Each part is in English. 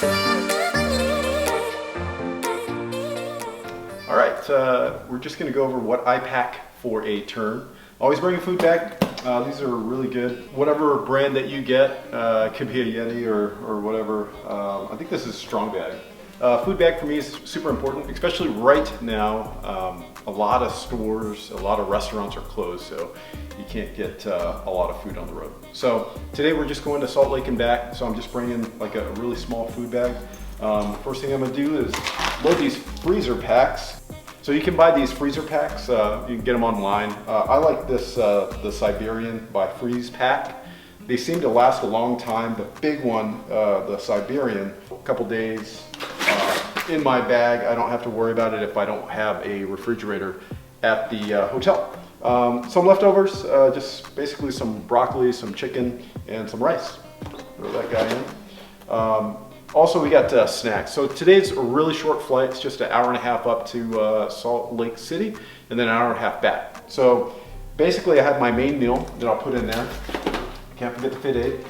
All right, we're just going to go over what I pack for a turn. Always bring a food bag. These are really good. Whatever brand that you get, it could be a Yeti or whatever. I think this is a strong bag. Food bag for me is super important, especially right now. A lot of stores, a lot of restaurants are closed, so you can't get a lot of food on the road. So today we're just going to Salt Lake and back, so I'm just bringing like a really small food bag. First thing I'm going to do is load these freezer packs. So you can buy these freezer packs, you can get them online. I like this, the Siberian by Freeze Pack. They seem to last a long time. The big one, the Siberian, a couple days in my bag. I don't have to worry about it if I don't have a refrigerator at the hotel. Some leftovers, just basically some broccoli, some chicken, and some rice. Throw that guy in. Also, we got snacks. So today's a really short flight. It's just an hour and a half up to Salt Lake City and then an hour and a half back. So basically I have my main meal that I'll put in there. Can't forget the Fit Aid.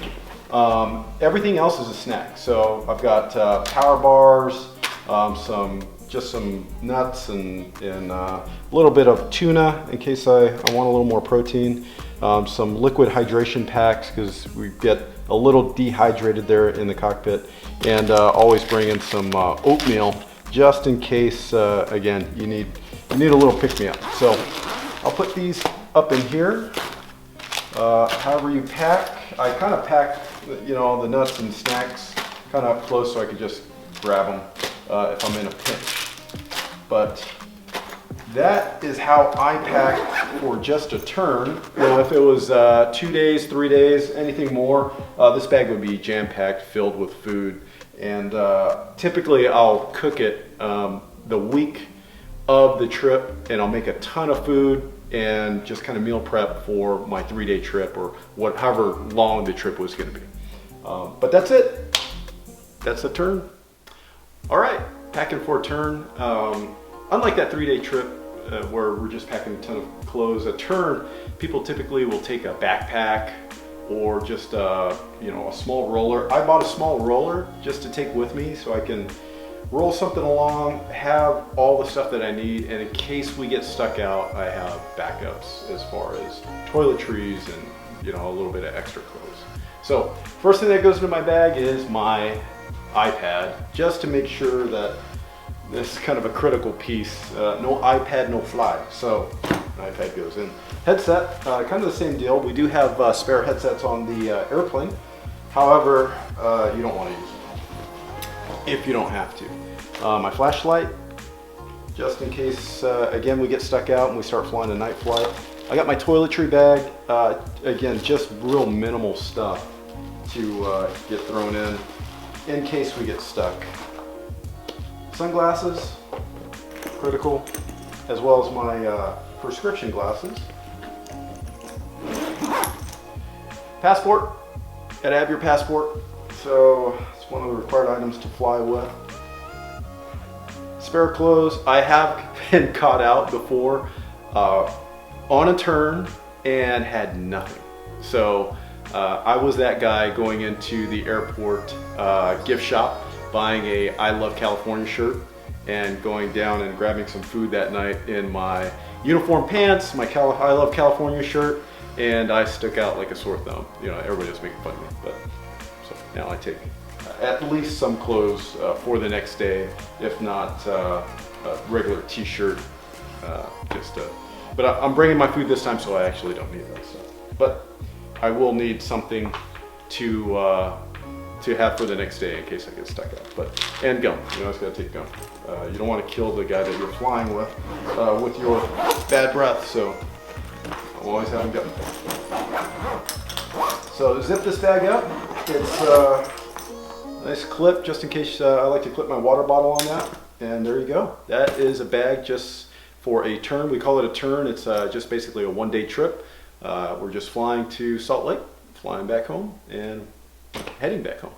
Everything else is a snack. So I've got power bars, some nuts and a little bit of tuna in case I want a little more protein. Some liquid hydration packs because we get a little dehydrated there in the cockpit, and always bring in some oatmeal just in case again you need a little pick-me-up. So I'll put these up in here. However you pack, I kind of pack the nuts and snacks kind of up close so I could just grab them if I'm in a pinch. But that is how I pack for just a turn. Now, if it was 2 days, 3 days, anything more, this bag would be jam-packed, filled with food. And typically I'll cook it the week of the trip, and I'll make a ton of food and just kind of meal prep for my 3-day trip or however long the trip was going to be. But that's it. That's the turn. All right, packing for a turn. Unlike that 3-day trip where we're just packing a ton of clothes, a turn, people typically will take a backpack or just a small roller. I bought a small roller just to take with me so I can roll something along, have all the stuff that I need, and in case we get stuck out, I have backups as far as toiletries and a little bit of extra clothes. So first thing that goes into my bag is my iPad, just to make sure that this is kind of a critical piece. No iPad, no fly. So an iPad goes in. Headset, kind of the same deal. We do have spare headsets on the airplane. However, you don't want to use them if you don't have to. My flashlight, just in case, again, we get stuck out and we start flying a night flight. I got my toiletry bag. Again, just real minimal stuff to get thrown in case we get stuck. Sunglasses, critical, as well as my prescription glasses. Passport, gotta have your passport. So it's one of the required items to fly with. Spare clothes, I have been caught out before on a turn and had nothing. So I was that guy going into the airport gift shop, buying a I Love California shirt and going down and grabbing some food that night in my uniform pants, my I Love California shirt, and I stuck out like a sore thumb. Everybody was making fun of me, but so now I take at least some clothes for the next day, if not a regular t-shirt, but I'm bringing my food this time, so I actually don't need that stuff. But I will need something to have for the next day in case I get stuck out. And gum, you always gotta take gum. You don't want to kill the guy that you're flying with your bad breath, so I'm always having gum. So zip this bag up. It's a nice clip just in case I like to clip my water bottle on that. And there you go. That is a bag just for a turn. We call it a turn. It's just basically a 1-day trip. We're just flying to Salt Lake, flying back home, and heading back home.